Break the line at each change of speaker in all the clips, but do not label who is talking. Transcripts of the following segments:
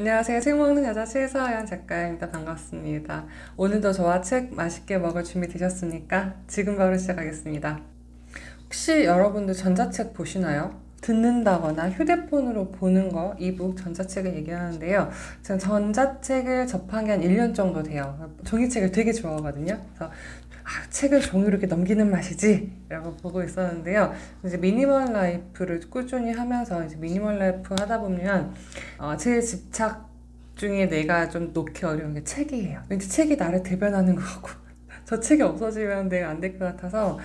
안녕하세요. 책 먹는 여자 최서연 작가입니다. 반갑습니다. 오늘도 저와 책 맛있게 먹을 준비 되셨습니까? 지금 바로 시작하겠습니다. 혹시 여러분들 전자책 보시나요? 듣는다거나 휴대폰으로 보는 거, 이북 전자책을 얘기하는데요. 저는 전자책을 접한 게 한 1년 정도 돼요. 종이책을 되게 좋아하거든요. 그래서 책을 종이로 이렇게 넘기는 맛이지 라고 보고 있었는데요. 이제 미니멀 라이프를 꾸준히 하면서 이제 미니멀 라이프 하다 보면 제 집착 중에 내가 좀 놓기 어려운 게 책이에요. 왠지 책이 나를 대변하는 것 같고 저 책이 없어지면 내가 안 될 것 같아서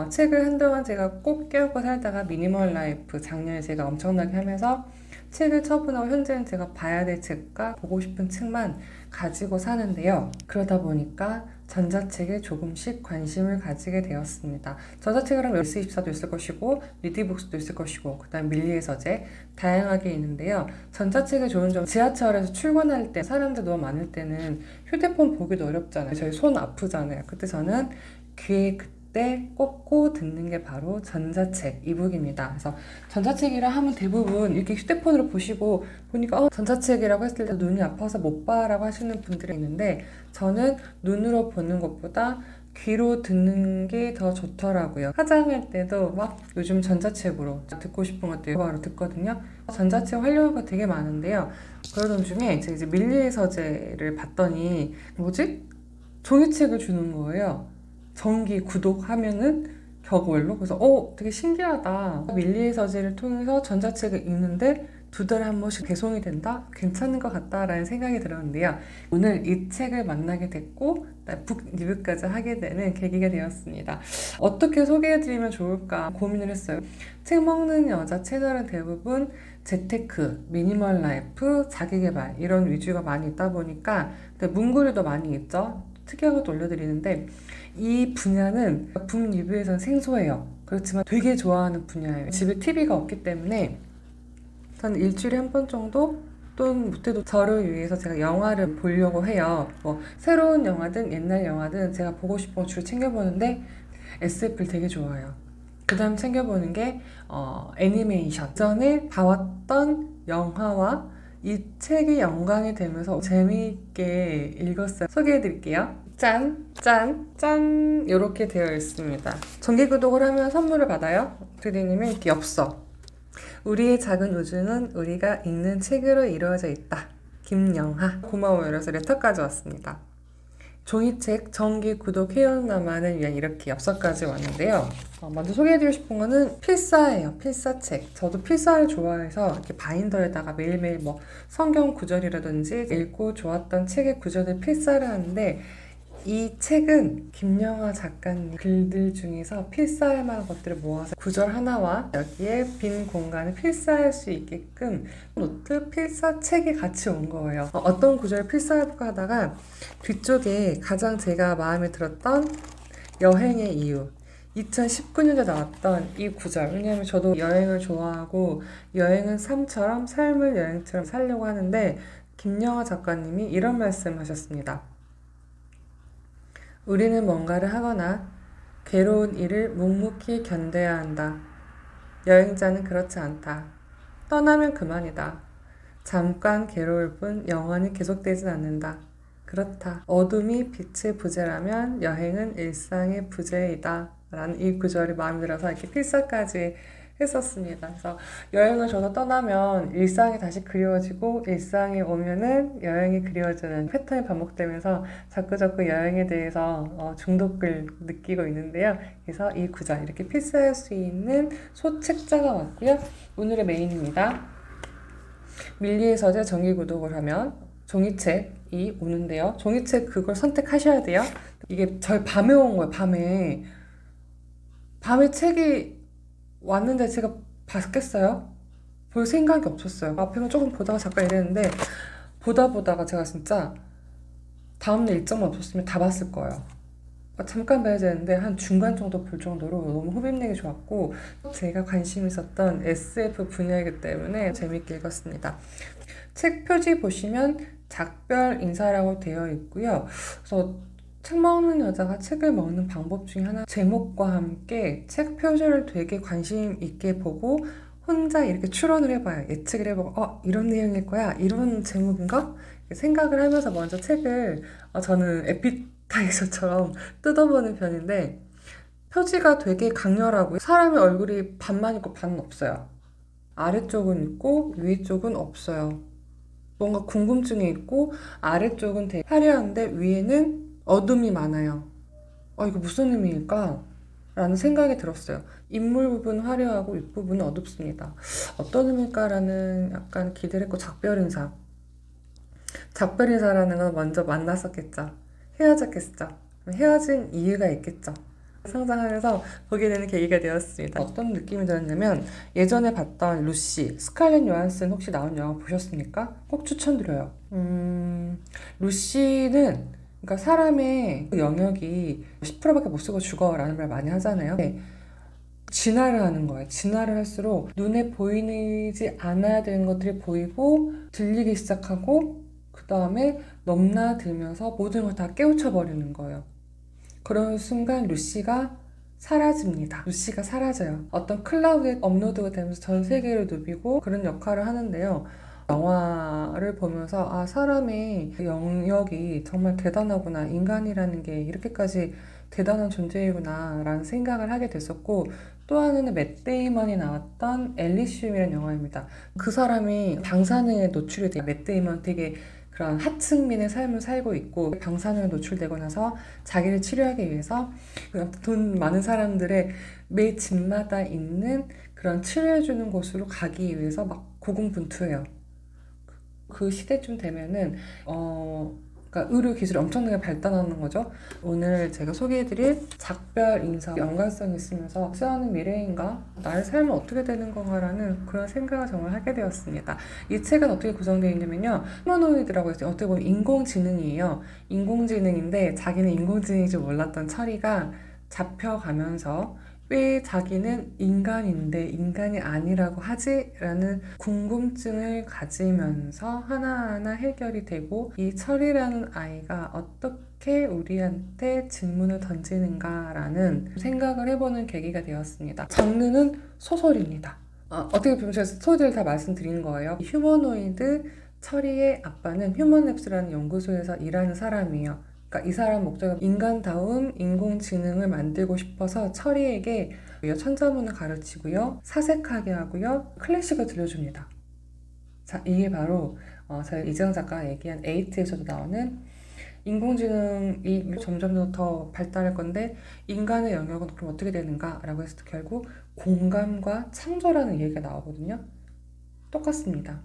책을 한동안 제가 꼭 껴안고 살다가 미니멀 라이프 작년에 제가 엄청나게 하면서 책을 처분하고 현재는 제가 봐야 될 책과 보고 싶은 책만 가지고 사는데요. 그러다 보니까 전자책에 조금씩 관심을 가지게 되었습니다. 전자책을 하면 S24도 있을 것이고 리디북스도 있을 것이고 그 다음 밀리의 서재 다양하게 있는데요. 전자책의 좋은 점, 지하철에서 출근할 때 사람들 너무 많을 때는 휴대폰 보기도 어렵잖아요. 저희 손 아프잖아요. 그때 저는 귀에 그때 꽂고 듣는 게 바로 전자책, 이북입니다. 그래서 전자책이라 하면 대부분 이렇게 휴대폰으로 보니까 전자책이라고 했을 때 눈이 아파서 못 봐라고 하시는 분들이 있는데 저는 눈으로 보는 것보다 귀로 듣는 게 더 좋더라고요. 화장할 때도 막 요즘 전자책으로 듣고 싶은 것들 바로 듣거든요. 전자책 활용가 되게 많은데요. 그러던 중에 이제 밀리의 서재를 봤더니 뭐지? 종이책을 주는 거예요. 정기 구독하면은 격월로. 그래서 되게 신기하다. 밀리의 서재를 통해서 전자책을 읽는데 2달에 한 번씩 배송이 된다? 괜찮은 것 같다라는 생각이 들었는데요. 오늘 이 책을 만나게 됐고 북 리뷰까지 하게 되는 계기가 되었습니다. 어떻게 소개해드리면 좋을까 고민을 했어요. 책 먹는 여자 채널은 대부분 재테크, 미니멀 라이프, 자기계발 이런 위주가 많이 있다 보니까 문구류도 많이 있죠. 특이한 것도 올려드리는데 이 분야는 북 리뷰에서는 생소해요. 그렇지만 되게 좋아하는 분야예요. 집에 TV가 없기 때문에 저는 일주일에 한 번 정도 또는 못해도 저를 위해서 제가 영화를 보려고 해요. 뭐 새로운 영화든 옛날 영화든 제가 보고 싶은 거 주로 챙겨보는데 SF를 되게 좋아해요. 그 다음 챙겨보는 게 애니메이션. 전에 봐왔던 영화와 이 책이 연관이 되면서 재미있게 읽었어요. 소개해드릴게요. 짠! 짠! 짠! 이렇게 되어 있습니다. 정기구독을 하면 선물을 받아요. 드리님이 이렇게 엽서. 우리의 작은 우주는 우리가 읽는 책으로 이루어져 있다. 김영하. 고마워요. 그래서 레터까지 왔습니다. 종이책 정기 구독 회원나만을 위한 이렇게 엽서까지 왔는데요. 먼저 소개해드리고 싶은 거는 필사예요. 필사책. 저도 필사를 좋아해서 이렇게 바인더에다가 매일매일 뭐 성경 구절이라든지 읽고 좋았던 책의 구절을 필사를 하는데 이 책은 김영하 작가님 글들 중에서 필사할 만한 것들을 모아서 구절 하나와 여기에 빈 공간을 필사할 수 있게끔 노트 필사책이 같이 온 거예요. 어떤 구절을 필사해볼까 하다가 뒤쪽에 가장 제가 마음에 들었던 여행의 이유 2019년에 나왔던 이 구절. 왜냐하면 저도 여행을 좋아하고 여행은 삶처럼 삶을 여행처럼 살려고 하는데 김영하 작가님이 이런 말씀 하셨습니다. 우리는 뭔가를 하거나 괴로운 일을 묵묵히 견뎌야 한다. 여행자는 그렇지 않다. 떠나면 그만이다. 잠깐 괴로울 뿐 영원히 계속되진 않는다. 그렇다. 어둠이 빛의 부재라면 여행은 일상의 부재이다. 라는 이 구절이 마음에 들어서 이렇게 필사까지 했었습니다. 그래서 여행을 저도 떠나면 일상이 다시 그리워지고 일상에 오면은 여행이 그리워지는 패턴이 반복되면서 자꾸자꾸 여행에 대해서 중독을 느끼고 있는데요. 그래서 이 구절 이렇게 필사할 수 있는 소책자가 왔고요. 오늘의 메인입니다. 밀리의 서재 정기 구독을 하면 종이책이 오는데요. 종이책 그걸 선택하셔야 돼요. 이게 저희 밤에 온 거예요. 밤에 책이 왔는데 제가 봤겠어요? 볼 생각이 없었어요. 앞에만 조금 보다가 잠깐 이랬는데 보다가 제가 진짜 다음날 일정만 없었으면 다 봤을 거예요. 잠깐 봐야 되는데 한 중간 정도 볼 정도로 너무 흡입력이 좋았고 제가 관심 있었던 SF 분야이기 때문에 재밌게 읽었습니다. 책 표지 보시면 작별 인사라고 되어 있고요. 그래서 책 먹는 여자가 책을 먹는 방법 중에 하나 제목과 함께 책 표지를 되게 관심 있게 보고 혼자 이렇게 추론을 해봐요. 예측을 해보고 이런 내용일 거야, 이런 제목인가? 생각을 하면서 먼저 책을 저는 에피타이저처럼 뜯어보는 편인데 표지가 되게 강렬하고 사람의 얼굴이 반만 있고 반은 없어요. 아래쪽은 있고 위쪽은 없어요. 뭔가 궁금증이 있고 아래쪽은 되게 화려한데 위에는 어둠이 많아요. 이거 무슨 의미일까? 라는 생각이 들었어요. 인물 부분 화려하고 윗부분은 어둡습니다. 어떤 의미일까라는 약간 기대를 했고 작별인사라는 건 먼저 만났었겠죠. 헤어졌겠죠. 헤어진 이유가 있겠죠. 상상하면서 보게 되는 계기가 되었습니다. 어떤 느낌이 들었냐면 예전에 봤던 루시, 스칼렛 요한슨 혹시 나온 영화 보셨습니까? 꼭 추천드려요. 루시는 그러니까 사람의 영역이 10%밖에 못 쓰고 죽어라는 말 많이 하잖아요. 진화를 하는 거예요. 진화를 할수록 눈에 보이지 않아야 되는 것들이 보이고 들리기 시작하고 그 다음에 넘나들면서 모든 걸 다 깨우쳐 버리는 거예요. 그런 순간 루시가 사라집니다. 루시가 사라져요. 어떤 클라우드에 업로드가 되면서 전 세계를 누비고 그런 역할을 하는데요. 영화를 보면서 사람의 영역이 정말 대단하구나. 인간이라는 게 이렇게까지 대단한 존재이구나 라는 생각을 하게 됐었고 또 하나는 맷 데이먼이 나왔던 엘리시움이라는 영화입니다. 그 사람이 방사능에 노출이 돼요. 맷 데이먼 되게 그런 하층민의 삶을 살고 있고 방사능에 노출되고 나서 자기를 치료하기 위해서 돈 많은 사람들의 매 집마다 있는 그런 치료해주는 곳으로 가기 위해서 막 고군분투해요. 그 시대쯤 되면은 그러니까 의료 기술이 엄청나게 발달하는 거죠. 오늘 제가 소개해드릴 작별 인사 연관성이 있으면서 쓰여하는 미래인가? 나의 삶은 어떻게 되는 건가라는 그런 생각을 정말 하게 되었습니다. 이 책은 어떻게 구성되어 있냐면요. 휴머노이드라고 해서 어떻게 보면 인공지능이에요. 인공지능인데 자기는 인공지능인 줄 몰랐던 철이가 잡혀가면서 왜 자기는 인간인데 인간이 아니라고 하지? 라는 궁금증을 가지면서 하나하나 해결이 되고 이 철이라는 아이가 어떻게 우리한테 질문을 던지는가라는 생각을 해보는 계기가 되었습니다. 장르는 소설입니다. 어떻게 보면 제가 스토리를 다 말씀드린 거예요. 휴머노이드 철이의 아빠는 휴먼랩스라는 연구소에서 일하는 사람이에요. 그러니까 이 사람 목적은 인간다운 인공지능을 만들고 싶어서 철이에게 천자문을 가르치고요. 사색하게 하고요. 클래식을 들려줍니다. 자, 이게 바로 저희 이재영 작가가 얘기한 에이트에서도 나오는 인공지능이 점점 더 발달할 건데 인간의 영역은 그럼 어떻게 되는가? 라고 해서 결국 공감과 창조라는 얘기가 나오거든요. 똑같습니다.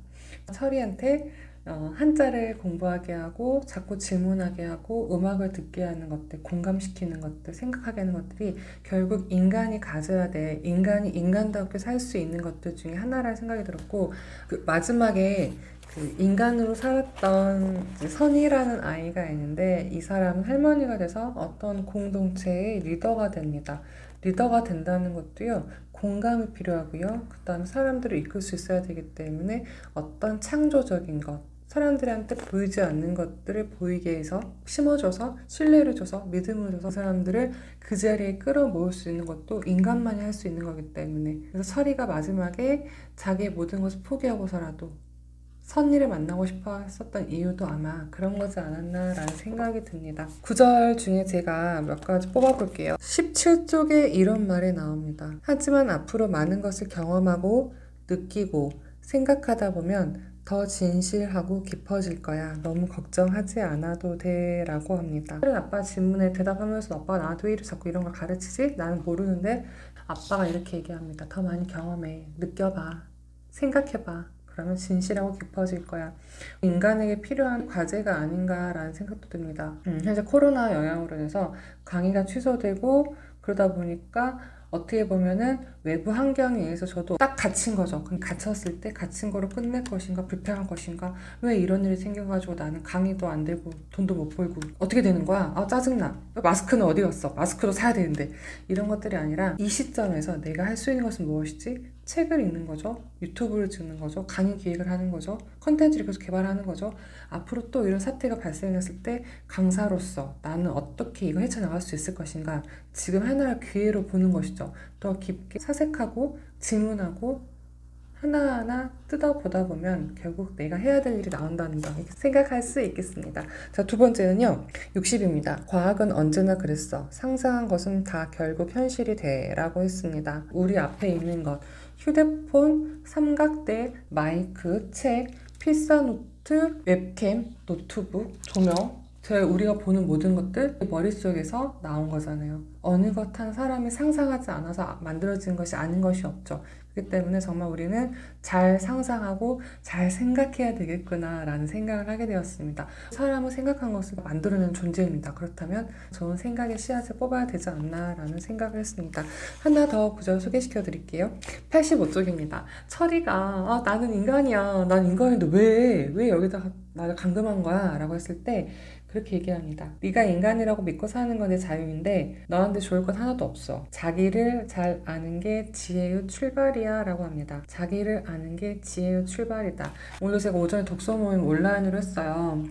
철이한테 한자를 공부하게 하고 자꾸 질문하게 하고 음악을 듣게 하는 것들, 공감시키는 것들, 생각하게 하는 것들이 결국 인간이 가져야 돼. 인간이 인간답게 살 수 있는 것들 중에 하나라는 생각이 들었고 그 마지막에 그 인간으로 살았던 선이라는 아이가 있는데 이 사람은 할머니가 돼서 어떤 공동체의 리더가 됩니다. 리더가 된다는 것도요. 공감이 필요하고요. 그 다음에 사람들을 이끌 수 있어야 되기 때문에 어떤 창조적인 것, 사람들한테 보이지 않는 것들을 보이게 해서 심어줘서 신뢰를 줘서 믿음을 줘서 사람들을 그 자리에 끌어모을 수 있는 것도 인간만이 할 수 있는 거기 때문에 그래서 철이가 마지막에 자기의 모든 것을 포기하고서라도 선의를 만나고 싶어 했었던 이유도 아마 그런 거지 않았나라는 생각이 듭니다. 구절 중에 제가 몇 가지 뽑아볼게요. 17쪽에 이런 말이 나옵니다. 하지만 앞으로 많은 것을 경험하고 느끼고 생각하다 보면 더 진실하고 깊어질 거야. 너무 걱정하지 않아도 돼 라고 합니다. 다른 아빠 질문에 대답하면서 아빠가 나한테 왜 이렇게 자꾸 이런 걸 가르치지? 나는 모르는데 아빠가 이렇게 얘기합니다. 더 많이 경험해. 느껴봐. 생각해봐. 그러면 진실하고 깊어질 거야. 인간에게 필요한 과제가 아닌가라는 생각도 듭니다. 현재 코로나 영향으로 인해서 강의가 취소되고 그러다 보니까 어떻게 보면은 외부 환경에 의해서 저도 딱 갇힌 거죠. 그럼 갇혔을 때 갇힌 거로 끝낼 것인가 불평할 것인가 왜 이런 일이 생겨가지고 나는 강의도 안 되고 돈도 못 벌고 어떻게 되는 거야? 짜증나. 마스크는 어디 갔어? 마스크도 사야 되는데 이런 것들이 아니라 이 시점에서 내가 할 수 있는 것은 무엇이지? 책을 읽는 거죠. 유튜브를 찍는 거죠. 강의 기획을 하는 거죠. 컨텐츠를 계속 개발하는 거죠. 앞으로 또 이런 사태가 발생했을 때 강사로서 나는 어떻게 이거 헤쳐나갈 수 있을 것인가 지금 하나의 기회로 보는 것이죠. 더 깊게 사색하고 질문하고 하나하나 뜯어보다 보면 결국 내가 해야 될 일이 나온다는 거 이렇게 생각할 수 있겠습니다. 자, 두 번째는요. 60입니다. 과학은 언제나 그랬어. 상상한 것은 다 결국 현실이 돼 라고 했습니다. 우리 앞에 있는 것, 휴대폰, 삼각대, 마이크, 책, 필사노트, 웹캠, 노트북, 조명, 우리가 보는 모든 것들 머릿속에서 나온 거잖아요. 어느 것 한 사람이 상상하지 않아서 만들어진 것이 아닌 것이 없죠. 그렇기 때문에 정말 우리는 잘 상상하고 잘 생각해야 되겠구나 라는 생각을 하게 되었습니다. 사람은 생각한 것을 만들어내는 존재입니다. 그렇다면 좋은 생각의 씨앗을 뽑아야 되지 않나 라는 생각을 했습니다. 하나 더 구절 소개시켜 드릴게요. 85쪽입니다. 철이가 나는 인간이야. 난 인간인데 왜 여기다가 나를 감금한 거야? 라고 했을 때 그렇게 얘기합니다. 네가 인간이라고 믿고 사는 건 내 자유인데 너한테 좋을 건 하나도 없어. 자기를 잘 아는 게 지혜의 출발이야 라고 합니다. 자기를 아는 게 지혜의 출발이다. 오늘 제가 오전에 독서 모임 온라인으로 했어요.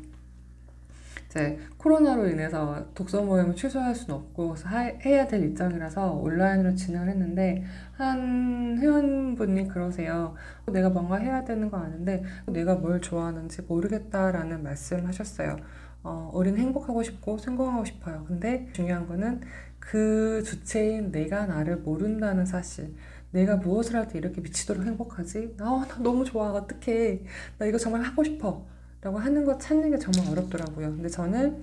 이제 코로나로 인해서 독서 모임을 취소할 수는 없고 해야 될 입장이라서 온라인으로 진행을 했는데 한 회원분이 그러세요. 내가 뭔가 해야 되는 거 아는데 내가 뭘 좋아하는지 모르겠다라는 말씀하셨어요. 우리는 행복하고 싶고 성공하고 싶어요. 근데 중요한 거는 그 주체인 내가 나를 모른다는 사실. 내가 무엇을 할 때 이렇게 미치도록 행복하지? 나 너무 좋아. 어떡해. 나 이거 정말 하고 싶어. 라고 하는 거 찾는 게 정말 어렵더라고요. 근데 저는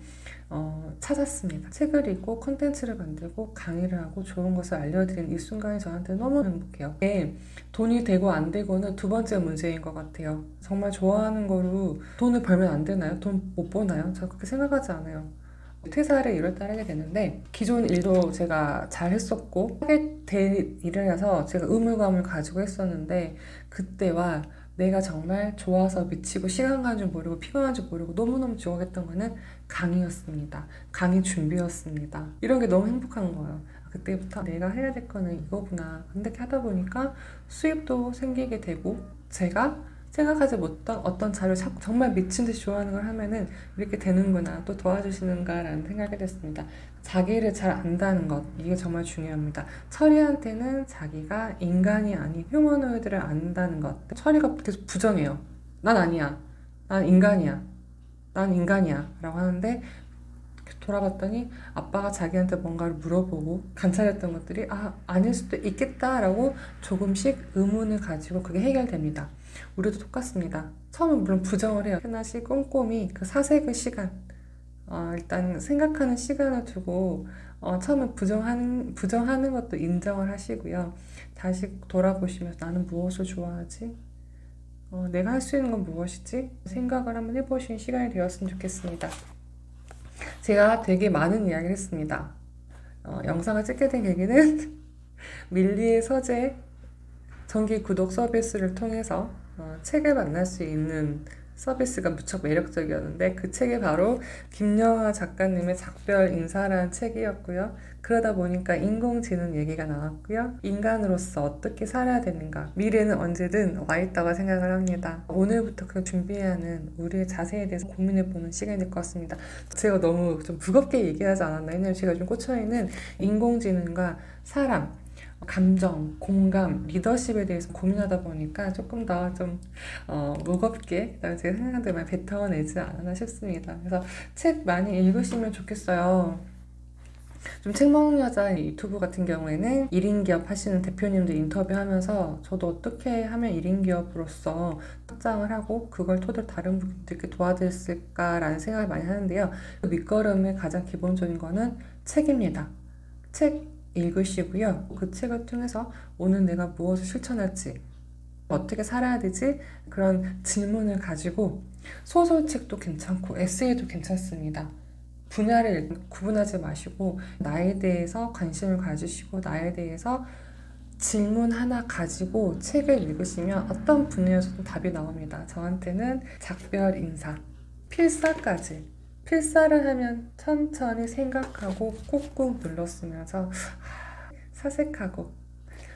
찾았습니다. 책을 읽고 콘텐츠를 만들고 강의를 하고 좋은 것을 알려드리는 이 순간이 저한테 너무 행복해요. 이게 돈이 되고 안 되고는 두 번째 문제인 것 같아요. 정말 좋아하는 거로 돈을 벌면 안 되나요? 돈 못 버나요? 저 그렇게 생각하지 않아요. 퇴사를 1월 달에 하게 되는데 기존 일도 제가 잘 했었고 하게 될 일이라서 제가 의무감을 가지고 했었는데 그때와 내가 정말 좋아서 미치고 시간 가는 줄 모르고 피곤한 줄 모르고 너무너무 좋아했던 거는 강의였습니다. 강의 준비였습니다. 이런 게 너무 행복한 거예요. 그때부터 내가 해야 될 거는 이거구나. 근데 하다 보니까 수입도 생기게 되고 제가 생각하지 못한 어떤 자료를 정말 미친 듯이 좋아하는 걸 하면은 이렇게 되는구나, 또 도와주시는가라는 생각이 됐습니다. 자기를 잘 안다는 것, 이게 정말 중요합니다. 철이한테는 자기가 인간이 아닌 휴머노이드를 안다는 것. 철이가 계속 부정해요. 난 아니야. 난 인간이야. 난 인간이야. 라고 하는데 돌아봤더니 아빠가 자기한테 뭔가를 물어보고 관찰했던 것들이 아닐 수도 있겠다라고 조금씩 의문을 가지고 그게 해결됩니다. 우리도 똑같습니다. 처음엔 물론 부정을 해요. 하나씩 꼼꼼히 그 사색의 시간, 일단 생각하는 시간을 두고 처음에 부정하는 것도 인정을 하시고요. 다시 돌아보시면서 나는 무엇을 좋아하지? 내가 할 수 있는 건 무엇이지? 생각을 한번 해보시는 시간이 되었으면 좋겠습니다. 제가 되게 많은 이야기를 했습니다. 영상을 찍게 된 계기는 밀리의 서재 정기 구독 서비스를 통해서 책을 만날 수 있는 서비스가 무척 매력적이었는데 그 책이 바로 김여하 작가님의 작별 인사라는 책이었고요. 그러다 보니까 인공지능 얘기가 나왔고요. 인간으로서 어떻게 살아야 되는가, 미래는 언제든 와 있다고 생각을 합니다. 오늘부터 그 준비하는 우리의 자세에 대해서 고민해보는 시간이 될 것 같습니다. 제가 너무 좀 무겁게 얘기하지 않았나. 왜냐면 제가 좀 꽂혀있는 인공지능과 사람, 감정, 공감, 리더십에 대해서 고민하다 보니까 조금 더 좀 무겁게 제가 생각한 대로 많이 뱉어내지 않았나 싶습니다. 그래서 책 많이 읽으시면 좋겠어요. 좀 책 먹는 여자 유튜브 같은 경우에는 1인 기업 하시는 대표님들 인터뷰하면서 저도 어떻게 하면 1인 기업으로서 확장을 하고 그걸 토대로 다른 분들께 도와드렸을까라는 생각을 많이 하는데요. 그 밑거름의 가장 기본적인 거는 책입니다. 책 읽으시고요. 그 책을 통해서 오늘 내가 무엇을 실천할지, 어떻게 살아야 되지? 그런 질문을 가지고 소설책도 괜찮고 에세이도 괜찮습니다. 분야를 구분하지 마시고 나에 대해서 관심을 가지시고 나에 대해서 질문 하나 가지고 책을 읽으시면 어떤 분야에서도 답이 나옵니다. 저한테는 작별 인사, 필사까지. 필사를 하면 천천히 생각하고 꾹꾹 눌러쓰면서 사색하고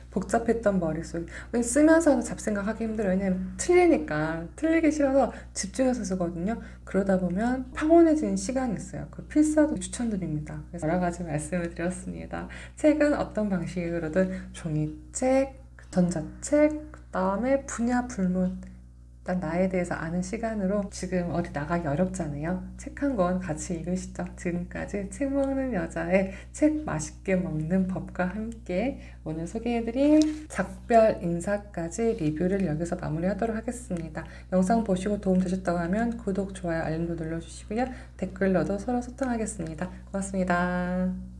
복잡했던 머릿속 쓰면서는 잡생각하기 힘들어요. 왜냐면 틀리니까 틀리기 싫어서 집중해서 쓰거든요. 그러다 보면 평온해지는 시간이 있어요. 그 필사도 추천드립니다. 그래서 여러 가지 말씀을 드렸습니다. 책은 어떤 방식으로든 종이책, 전자책, 그다음에 분야 불문. 일단 나에 대해서 아는 시간으로 지금 어디 나가기 어렵잖아요. 책 한 권 같이 읽으시죠. 지금까지 책 먹는 여자의 책 맛있게 먹는 법과 함께 오늘 소개해드린 작별 인사까지 리뷰를 여기서 마무리하도록 하겠습니다. 영상 보시고 도움 되셨다고 하면 구독, 좋아요, 알림도 눌러주시고요. 댓글로도 서로 소통하겠습니다. 고맙습니다.